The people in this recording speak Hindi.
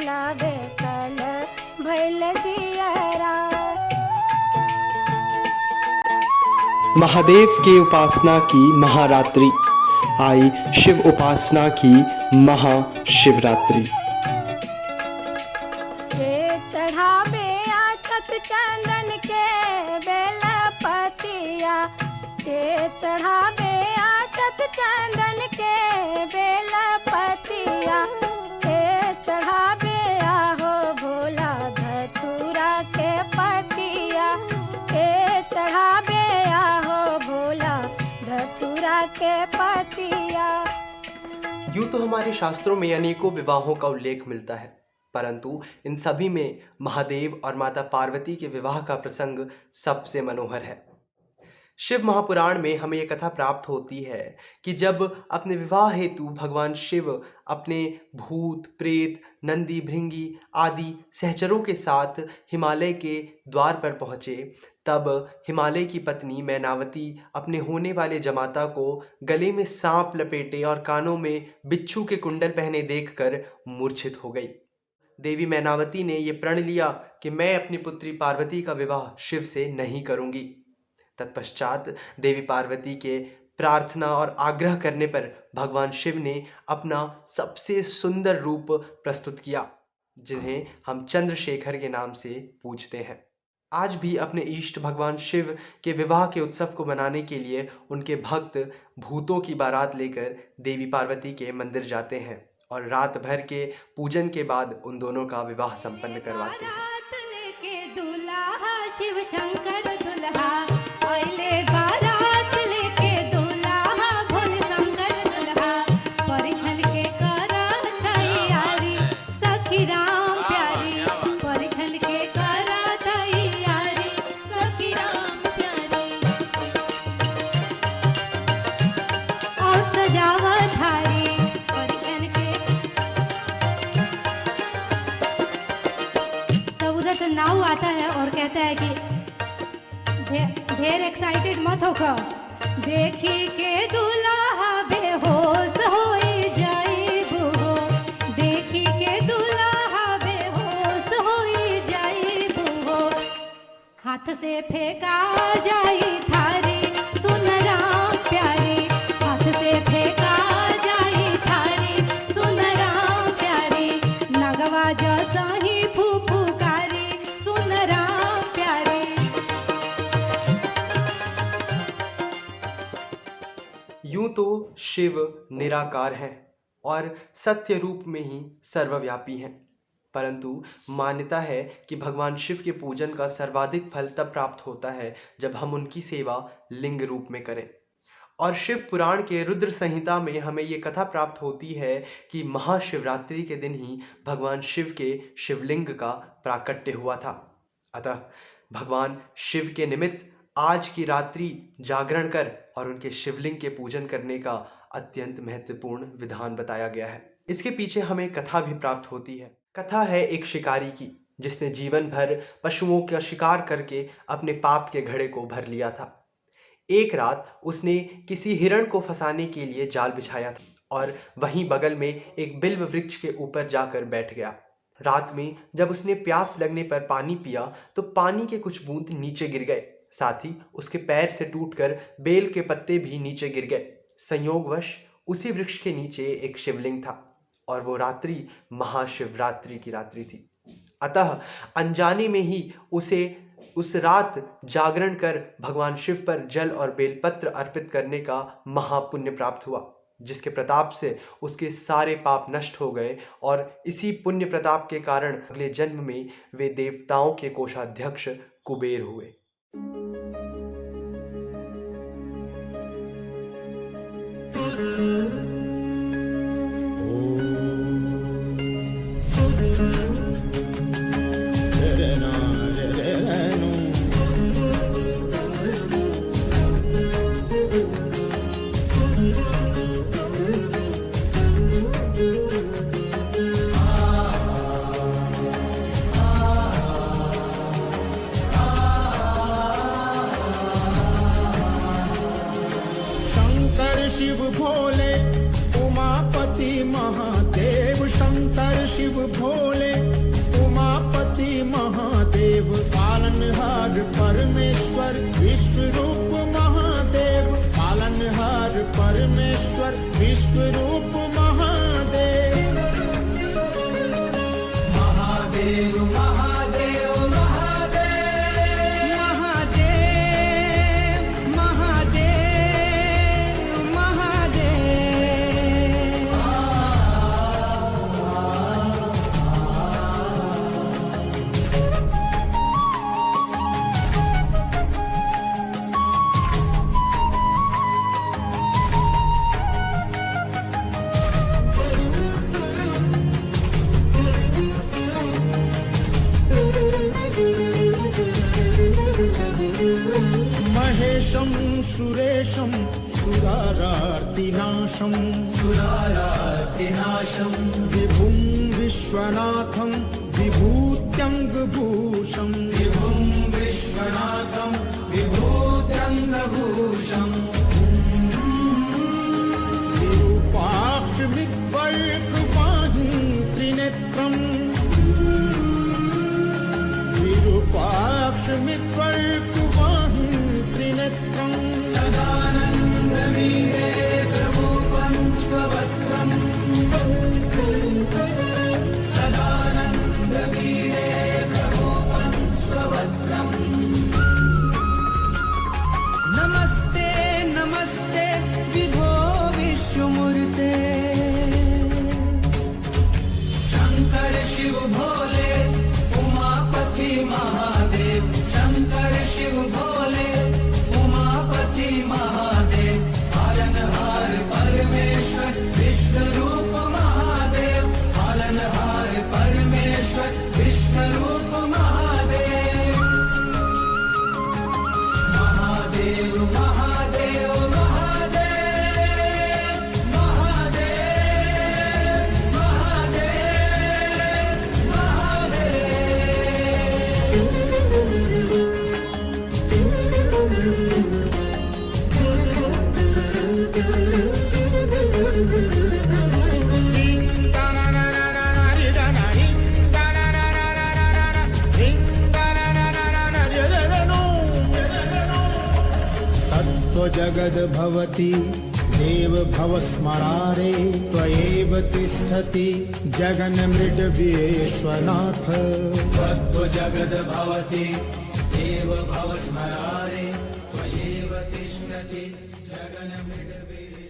भोला बेकल भैल जियरा। महादेव की उपासना की महारात्रि, आई शिव उपासना की महाशिवरात्रि। के चढ़ावे अक्षत चंदन के बेलपतिया, के चढ़ावे अक्षत चंदन के बेलपतिया, के चढ़ावे आहो भोला धतूरा के पतिया, के चढ़ावे आहो भोला धतूरा के पतिया। यूं तो हमारे शास्त्रों में अनेकों विवाहों का उल्लेख मिलता है, परंतु इन सभी में महादेव और माता पार्वती के विवाह का प्रसंग सबसे मनोहर है। शिव महापुराण में हमें यह कथा प्राप्त होती है कि जब अपने विवाह हेतु भगवान शिव अपने भूत, प्रेत, नंदी, भृंगी आदि सहचरों के साथ हिमालय के द्वार पर पहुँचे, तब हिमालय की पत्नी मैनावती अपने होने वाले जमाता को गले में सांप लपेटे और कानों में बिच्छू के कुंडल पहने देखकर मूर्छित हो गई। देवी मैनावती ने यह प्रण लिया कि मैं अपनी पुत्री पार्वती का विवाह शिव से नहीं करूंगी। तत्पश्चात देवी पार्वती के प्रार्थना और आग्रह करने पर भगवान शिव ने अपना सबसे सुंदर रूप प्रस्तुत किया, जिन्हें हम चंद्रशेखर के नाम से पूजते हैं। आज भी अपने इष्ट भगवान शिव के विवाह के उत्सव को मनाने के लिए उनके भक्त भूतों की बारात लेकर देवी पार्वती के मंदिर जाते हैं और रात भर के पूजन के बाद उन दोनों का विवाह संपन्न करवाते हैं। शिव शंकर दुल्हा ओइले बारात लेके दुल्हा भोले शंकर दुल्हा, परिछन के करा तैयारी सखी राम प्यारी, परिछन के करा तैयारी सखी राम प्यारी। और सजावट हारी परिछन के, तब उधर से नाव आता है और कहता है कि ढेर एक्साइटेड मत होकर, देखी के दुल्हा बेहोश होई जाइबू हो, देखी के दुल्हा बेहोश होई जाइबू हो, हाथ से फेंका जाई थारी सुन राम प्यारी, हाथ से फेंका जाई थारी सुन राम प्यारी, नगवा जैसा ही फुफुकारी सुन राम प्यारी। यूं तो शिव निराकार हैं और सत्य रूप में ही सर्वव्यापी हैं, परंतु मान्यता है कि भगवान शिव के पूजन का सर्वाधिक फल तब प्राप्त होता है जब हम उनकी सेवा लिंग रूप में करें। और शिव पुराण के रुद्र संहिता में हमें ये कथा प्राप्त होती है कि महाशिवरात्रि के दिन ही भगवान शिव के शिवलिंग का प्राकट्य हुआ था। अतः भगवान शिव के निमित्त आज की रात्रि जागरण कर और उनके शिवलिंग के पूजन करने का अत्यंत महत्वपूर्ण विधान बताया गया है। इसके पीछे हमें कथा भी प्राप्त होती है। कथा है एक शिकारी की, जिसने जीवन भर पशुओं का शिकार करके अपने पाप के घड़े को भर लिया था। एक रात उसने किसी हिरण को फंसाने के लिए जाल बिछाया था और वहीं बगल में एक बिल्व वृक्ष के ऊपर जाकर बैठ गया। रात में जब उसने प्यास लगने पर पानी पिया तो पानी के कुछ बूंद नीचे गिर गए, साथ ही उसके पैर से टूटकर बेल के पत्ते भी नीचे गिर गए। संयोगवश उसी वृक्ष के नीचे एक शिवलिंग था और वो रात्रि महाशिवरात्रि की रात्रि थी। अतः अनजाने में ही उसे उस रात जागरण कर भगवान शिव पर जल और बेलपत्र अर्पित करने का महापुण्य प्राप्त हुआ, जिसके प्रताप से उसके सारे पाप नष्ट हो गए और इसी पुण्य प्रताप के कारण अगले जन्म में वे देवताओं के कोषाध्यक्ष कुबेर हुए। शिव भोले उमापति महादेव पालनहार परमेश्वर विश्वरूप महादेव पालनहार परमेश्वर विश्वरूप महादेव महादेव महादेव महादेव महादेव महादेव महेशं सुरेशं सुरारार्तिनाशं विभुं विश्वनाथं विभूत्यङ्गभूषं विरूपाक्षमिद्वर्गवाहिं त्रिनेत्रम् विरूपाक्षमिद्वर्गवाहिं त्रिनेत्रम् सदानन्दमीडे प्रभु पंचवक्त्रम् सदानन्दमीडे प्रभु पंचवक्त्रम् नमस्ते नमस्ते विभो विश्वमूर्ते शंकर शिव भोले उमापति महादेव शंकर शिव भोले उमापति महादेव पालनहार परमेश्वर विश्वरूप महादेव पालनहार परमेश्वर विश्वरूप महादेव महादेव महादेव महादेव महादेव महादेव तत्त्वजगद् भवति देव भवस्मरारे त्वयैव तिष्ठति जगन्मृडविश्वनाथ तत्त्वजगद् भवति देव भवस्मरारे त्वयैव तिष्ठति जगन्मृडविश्वनाथ